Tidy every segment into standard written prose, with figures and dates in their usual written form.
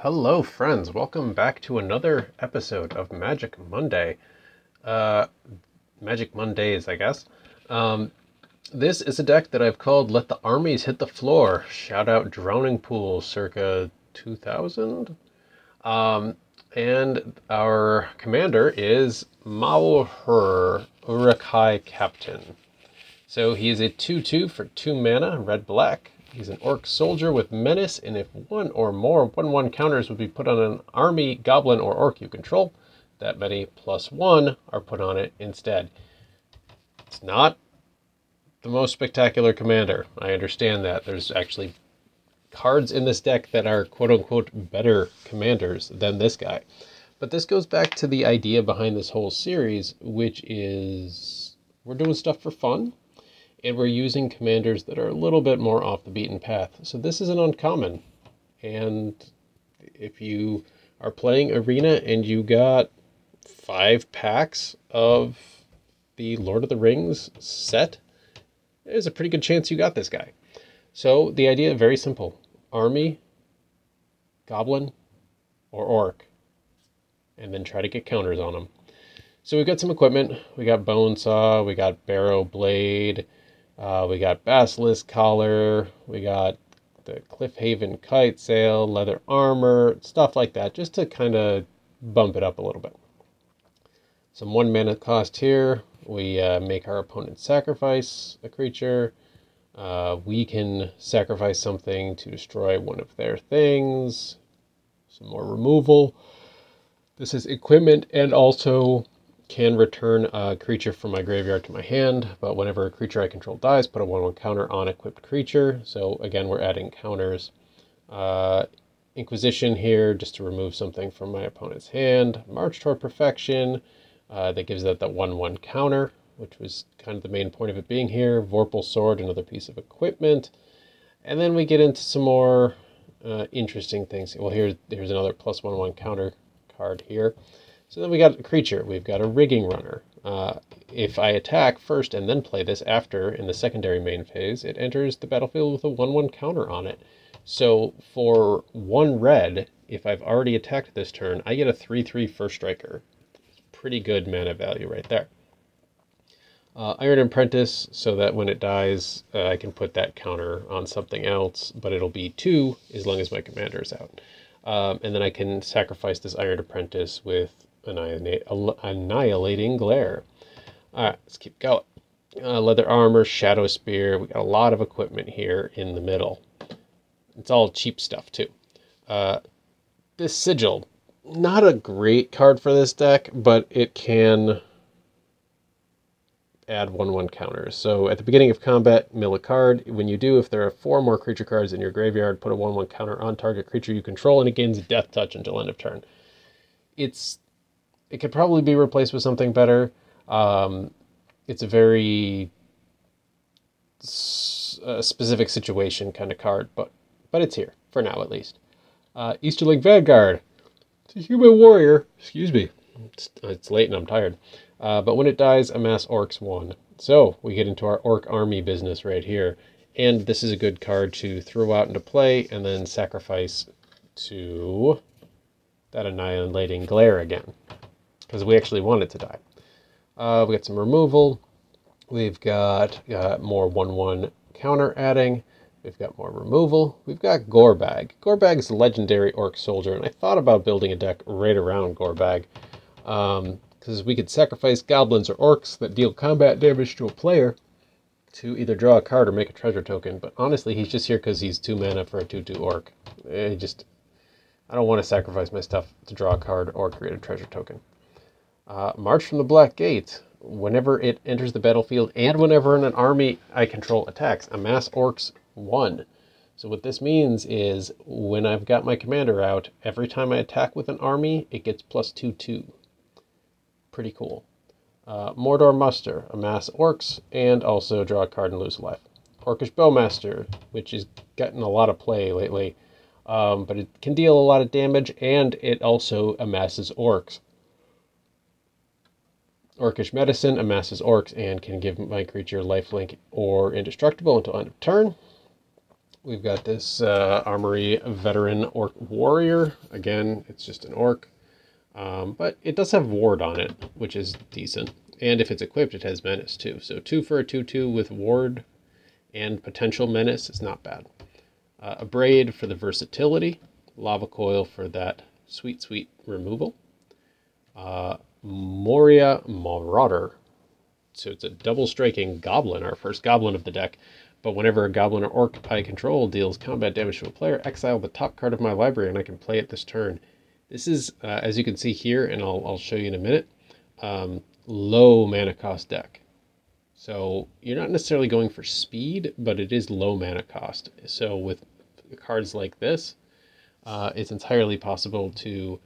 Hello, friends. Welcome back to another episode of Magic Monday. Magic Mondays, I guess. This is a deck that I've called Let the Armies Hit the Floor. Shout out Drowning Pool circa 2000. And our commander is Mauhúr, Uruk-hai Captain. So he is a 2/2 for 2 mana, red-black. He's an orc soldier with menace, and if one or more 1/1 counters would be put on an army, goblin, or orc you control, that many +1 are put on it instead. It's not the most spectacular commander. I understand that. There's actually cards in this deck that are quote-unquote better commanders than this guy. But this goes back to the idea behind this whole series, which is we're doing stuff for fun. And we're using commanders that are a little bit more off the beaten path. So this is an uncommon. And if you are playing Arena and you got 5 packs of the Lord of the Rings set, there's a pretty good chance you got this guy. So the idea is very simple. Army, Goblin, or Orc. And then try to get counters on them. So we've got some equipment. We got Bone Saw, we got Barrow Blade, we got Basilisk Collar, we got the Cliffhaven Kite Sail, Leather Armor, stuff like that, just to kind of bump it up a little bit. Some 1 mana cost here. We make our opponent sacrifice a creature. We can sacrifice something to destroy one of their things. Some more removal. This is equipment and also can return a creature from my graveyard to my hand, but whenever a creature I control dies, put a 1/1 counter on equipped creature. So again, we're adding counters. Inquisition here, just to remove something from my opponent's hand. March toward Perfection, that gives that 1/1 counter, which was kind of the main point of it being here. Vorpal Sword, another piece of equipment. And then we get into some more interesting things. Well, here's another +1/1 counter card here. So then we got a creature. We've got a Rigging Runner. If I attack first and then play this after in the secondary main phase, it enters the battlefield with a 1/1 counter on it. So for 1 red, if I've already attacked this turn, I get a 3/3 First Striker. Pretty good mana value right there. Iron Apprentice, so that when it dies, I can put that counter on something else, but it'll be 2 as long as my commander is out. And then I can sacrifice this Iron Apprentice with Annihilating Glare. Alright, let's keep going. Leather Armor, Shadow Spear. We got a lot of equipment here in the middle. It's all cheap stuff too. This Sigil, not a great card for this deck, but it can add 1/1 counters. So at the beginning of combat, mill a card. When you do, if there are 4 more creature cards in your graveyard, put a 1/1 counter on target creature you control, and it gains Death Touch until end of turn. It could probably be replaced with something better. It's a very specific situation kind of card, but it's here, for now at least. Easterling Vanguard. It's a human warrior. Excuse me. It's late and I'm tired. But when it dies, amass orcs 1. So we get into our orc army business right here. And this is a good card to throw out into play and then sacrifice to that Annihilating Glare again, because we actually want it to die. We got some removal. We've got more 1/1 counter adding. We've got more removal. We've got Gorebag. Gorebag is a legendary orc soldier, and I thought about building a deck right around Gorebag, because we could sacrifice goblins or orcs that deal combat damage to a player to either draw a card or make a treasure token. But honestly, he's just here because he's 2 mana for a 2/2 orc. I don't want to sacrifice my stuff to draw a card or create a treasure token. March from the Black Gate. Whenever it enters the battlefield and whenever an army I control attacks, amass orcs 1. So what this means is when I've got my commander out, every time I attack with an army, it gets +2/2. Pretty cool. Mordor Muster. Amass orcs and also draw a card and lose a life. Orcish Bowmaster, which is getting a lot of play lately. But it can deal a lot of damage, and it also amasses orcs. Orcish Medicine amasses orcs and can give my creature lifelink or indestructible until end of turn. We've got this Armory Veteran Orc Warrior. Again, it's just an Orc. But it does have Ward on it, which is decent. And if it's equipped, it has Menace too. So 2 for a 2/2 with Ward and potential Menace is not bad. A Braid for the versatility. Lava Coil for that sweet removal. Moria Marauder. So it's a double striking Goblin, our first Goblin of the deck. But whenever a Goblin or Orc I control deals combat damage to a player, exile the top card of my library and I can play it this turn. This is, as you can see here, and I'll show you in a minute, low mana cost deck. So you're not necessarily going for speed, but it is low mana cost. So with cards like this, it's entirely possible to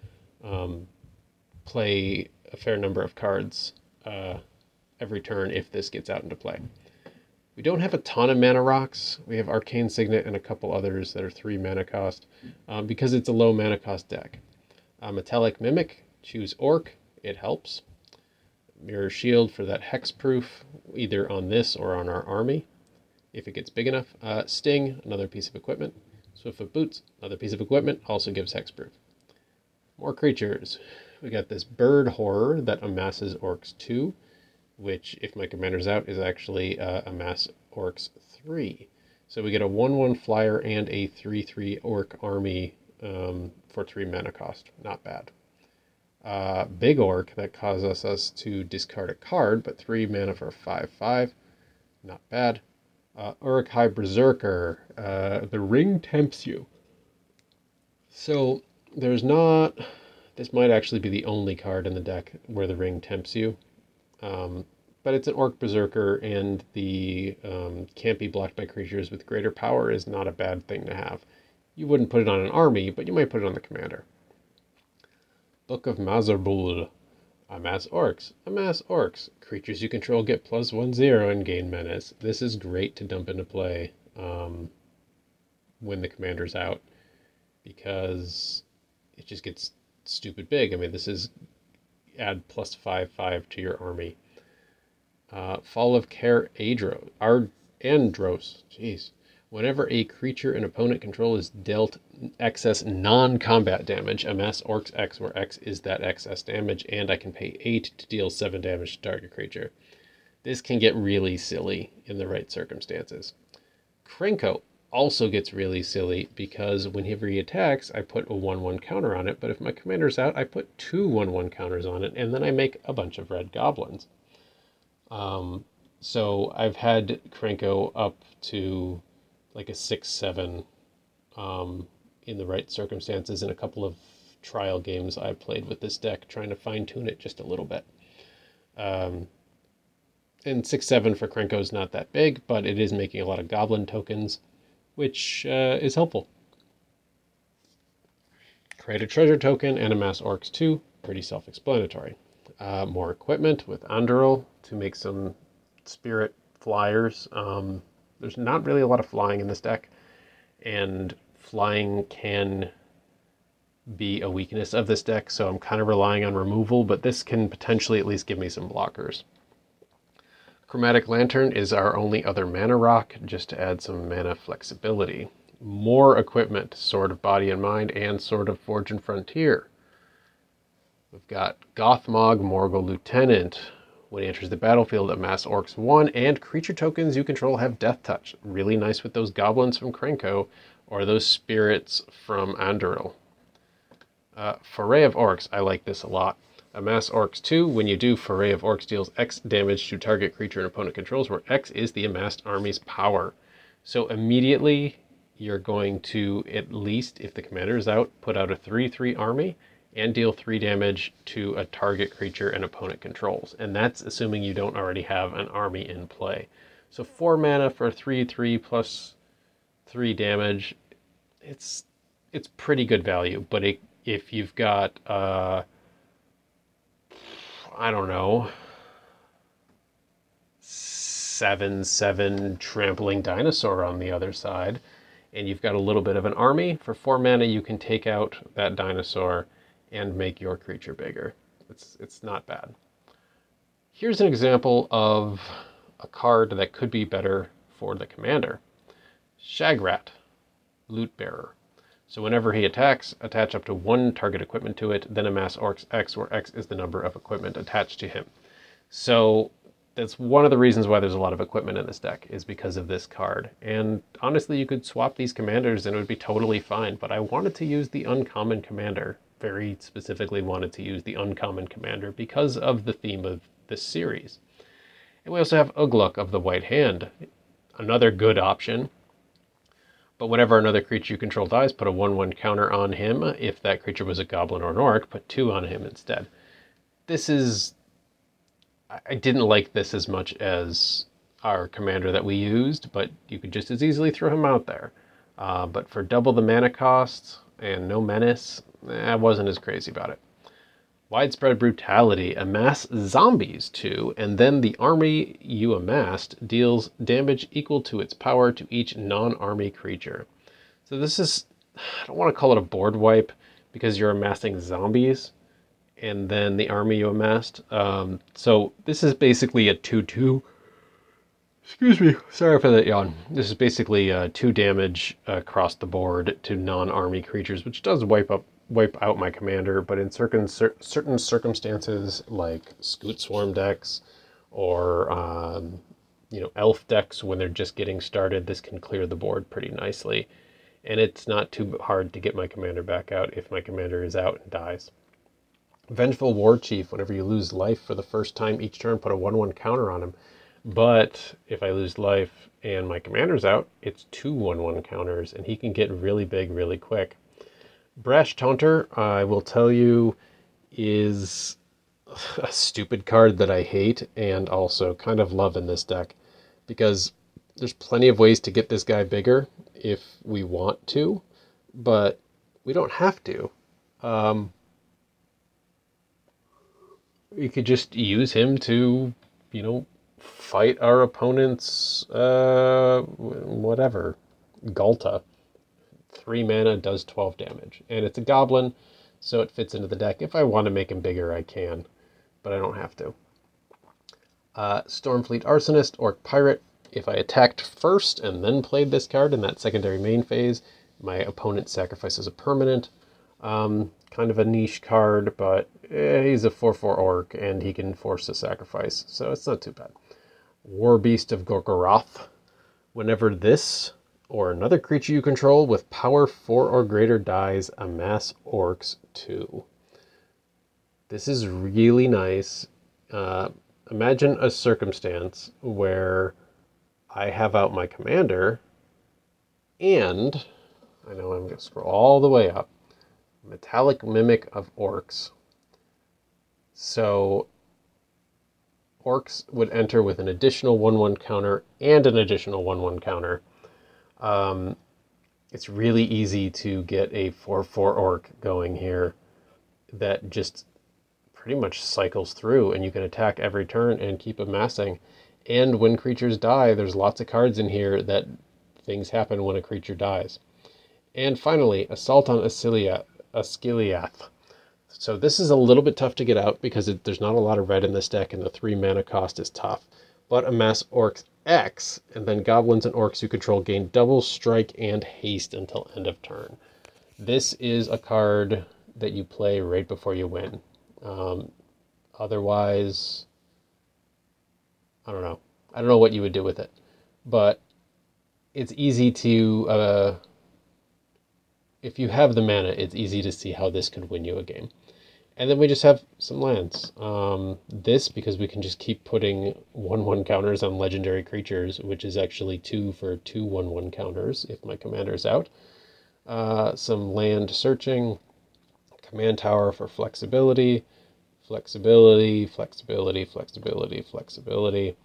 play a fair number of cards every turn if this gets out into play. We don't have a ton of mana rocks. We have Arcane Signet and a couple others that are 3 mana cost because it's a low mana cost deck. Metallic Mimic, choose Orc, it helps. Mirror Shield for that hexproof, either on this or on our army, if it gets big enough. Sting, another piece of equipment. Swiftfoot Boots, another piece of equipment, also gives hexproof. More creatures. We got this Bird Horror that amasses Orcs 2, which, if my commander's out, is actually amass Orcs 3. So we get a 1/1 flyer and a 3/3 Orc army for 3 mana cost. Not bad. Big Orc that causes us to discard a card, but 3 mana for a 5/5. Not bad. Uruk-hai Berserker. The ring tempts you. So there's not... This might actually be the only card in the deck where the ring tempts you. But it's an Orc Berserker, and the can't be blocked by creatures with greater power is not a bad thing to have. You wouldn't put it on an army, but you might put it on the commander. Book of Mazarbul. Amass Orcs. Amass Orcs. Creatures you control get +1/0 and gain Menace. This is great to dump into play when the commander's out, because it just gets stupid big. I mean, this is add +5/5 to your army. Fall of Care Andros. Jeez. Whenever a creature an opponent control is dealt excess non-combat damage, amass Orcs X, where X is that excess damage, and I can pay 8 to deal 7 damage to target creature. This can get really silly in the right circumstances. Krenko also gets really silly because whenever he attacks, I put a 1/1 counter on it, but if my commander's out, I put 2 1/1 counters on it, and then I make a bunch of red goblins. So I've had Krenko up to like a 6/7 in the right circumstances in a couple of trial games I played with this deck, trying to fine-tune it just a little bit. And 6/7 for Krenko is not that big, but it is making a lot of goblin tokens, which is helpful. Create a treasure token and amass Orcs 2, pretty self-explanatory. More equipment with Anduril to make some spirit flyers. There's not really a lot of flying in this deck, and flying can be a weakness of this deck, so I'm kind of relying on removal, but this can potentially at least give me some blockers. Chromatic Lantern is our only other mana rock, just to add some mana flexibility. More equipment, Sword of Body and Mind, and Sword of Forge and Frontier. We've got Gothmog Morgul Lieutenant. When he enters the battlefield, amass Orcs 1, and creature tokens you control have Death Touch. Really nice with those goblins from Krenko, or those spirits from Anduril. Foray of Orcs, I like this a lot. Amass Orcs 2, when you do, Foray of Orcs deals X damage to target creature an opponent controls, where X is the amassed army's power. So immediately, you're going to, at least if the commander is out, put out a 3/3 army, and deal 3 damage to a target creature an opponent controls. And that's assuming you don't already have an army in play. So 4 mana for 3/3 plus 3 damage, it's pretty good value. But if you've got, I don't know, 7/7 Trampling Dinosaur on the other side, and you've got a little bit of an army, for 4 mana you can take out that dinosaur and make your creature bigger. It's not bad. Here's an example of a card that could be better for the commander. Shagrat. Loot Bearer. So whenever he attacks, attach up to 1 target equipment to it, then amass Orcs X, where X is the number of equipment attached to him. So that's one of the reasons why there's a lot of equipment in this deck, is because of this card. And honestly, you could swap these commanders and it would be totally fine, but I wanted to use the uncommon commander. Very specifically wanted to use the uncommon commander because of the theme of this series. And we also have Ugluk of the White Hand, another good option. But whenever another creature you control dies, put a 1/1 counter on him. If that creature was a goblin or an orc, put 2 on him instead. This is... I didn't like this as much as our commander that we used, but you could just as easily throw him out there. But for double the mana cost and no menace, I wasn't as crazy about it. Widespread Brutality. Amass zombies too, and then the army you amassed deals damage equal to its power to each non-army creature. So this is, I don't want to call it a board wipe because you're amassing zombies and then the army you amassed. So this is basically a 2/2. Excuse me, sorry for that yawn. This is basically 2 damage across the board to non-army creatures, which does wipe out my commander, but in certain circumstances, like Scoot Swarm decks or elf decks, when they're just getting started, this can clear the board pretty nicely. And it's not too hard to get my commander back out if my commander is out and dies. Vengeful War Chief. Whenever you lose life for the first time each turn, put a 1/1 counter on him. But if I lose life and my commander's out, it's 2 1/1 counters, and he can get really big really quick. Brash Taunter, I will tell you, is a stupid card that I hate and also kind of love in this deck, because there's plenty of ways to get this guy bigger if we want to, but we don't have to. We could just use him to, fight our opponent's, whatever, Galta. 3 mana does 12 damage, and it's a goblin, so it fits into the deck. If I want to make him bigger, I can, but I don't have to. Stormfleet Arsonist, Orc Pirate. If I attacked first and then played this card in that secondary main phase, my opponent sacrifices a permanent. Kind of a niche card, but he's a 4/4 orc, and he can force a sacrifice, so it's not too bad. War Beast of Gorgoroth. Whenever this or another creature you control with power 4 or greater dies, amass orcs 2. This is really nice. Imagine a circumstance where I have out my commander, and I know I'm going to scroll all the way up. Metallic Mimic of Orcs. So orcs would enter with an additional 1/1 counter and an additional 1/1 counter. It's really easy to get a 4/4 orc going here that just pretty much cycles through, and you can attack every turn and keep amassing. And when creatures die, there's lots of cards in here that things happen when a creature dies. And finally, Assault on Asciliath. So this is a little bit tough to get out because there's not a lot of red in this deck, and the 3 mana cost is tough. But amass Orcs X, and then goblins and orcs you control gain double strike and haste until end of turn. This is a card that you play right before you win. Otherwise, I don't know. I don't know what you would do with it. But it's easy to... if you have the mana, it's easy to see how this could win you a game. And then we just have some lands. This, because we can just keep putting 1/1 counters on legendary creatures, which is actually 2 for 2 1/1 counters if my commander's out. Some land searching, command tower for flexibility, flexibility, flexibility, flexibility, flexibility.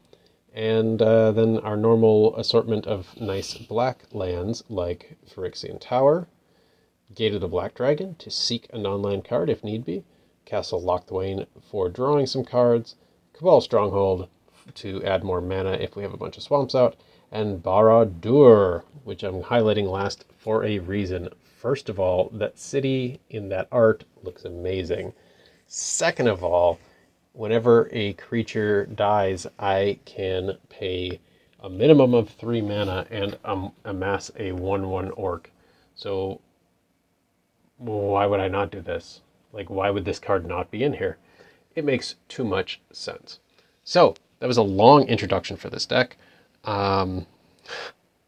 And then our normal assortment of nice black lands like Phyrexian Tower, Gate of the Black Dragon to seek a non-land card if need be, Castle Locthwain for drawing some cards, Cabal Stronghold to add more mana if we have a bunch of swamps out, and Barad-dûr, which I'm highlighting last for a reason. First of all, that city in that art looks amazing. Second of all, whenever a creature dies, I can pay a minimum of 3 mana and amass a 1/1 orc. So why would I not do this? Like, why would this card not be in here? It makes too much sense. So that was a long introduction for this deck.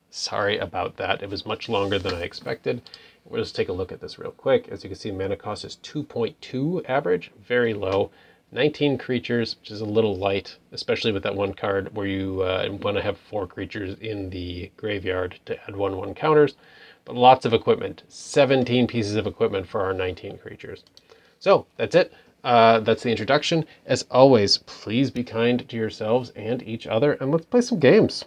Sorry about that. It was much longer than I expected. We'll just take a look at this real quick. As you can see, mana cost is 2.2 average, very low. 19 creatures, which is a little light, especially with that one card where you want to have 4 creatures in the graveyard to add 1/1 counters. But lots of equipment, 17 pieces of equipment for our 19 creatures. So that's it. That's the introduction. As always, please be kind to yourselves and each other, and let's play some games.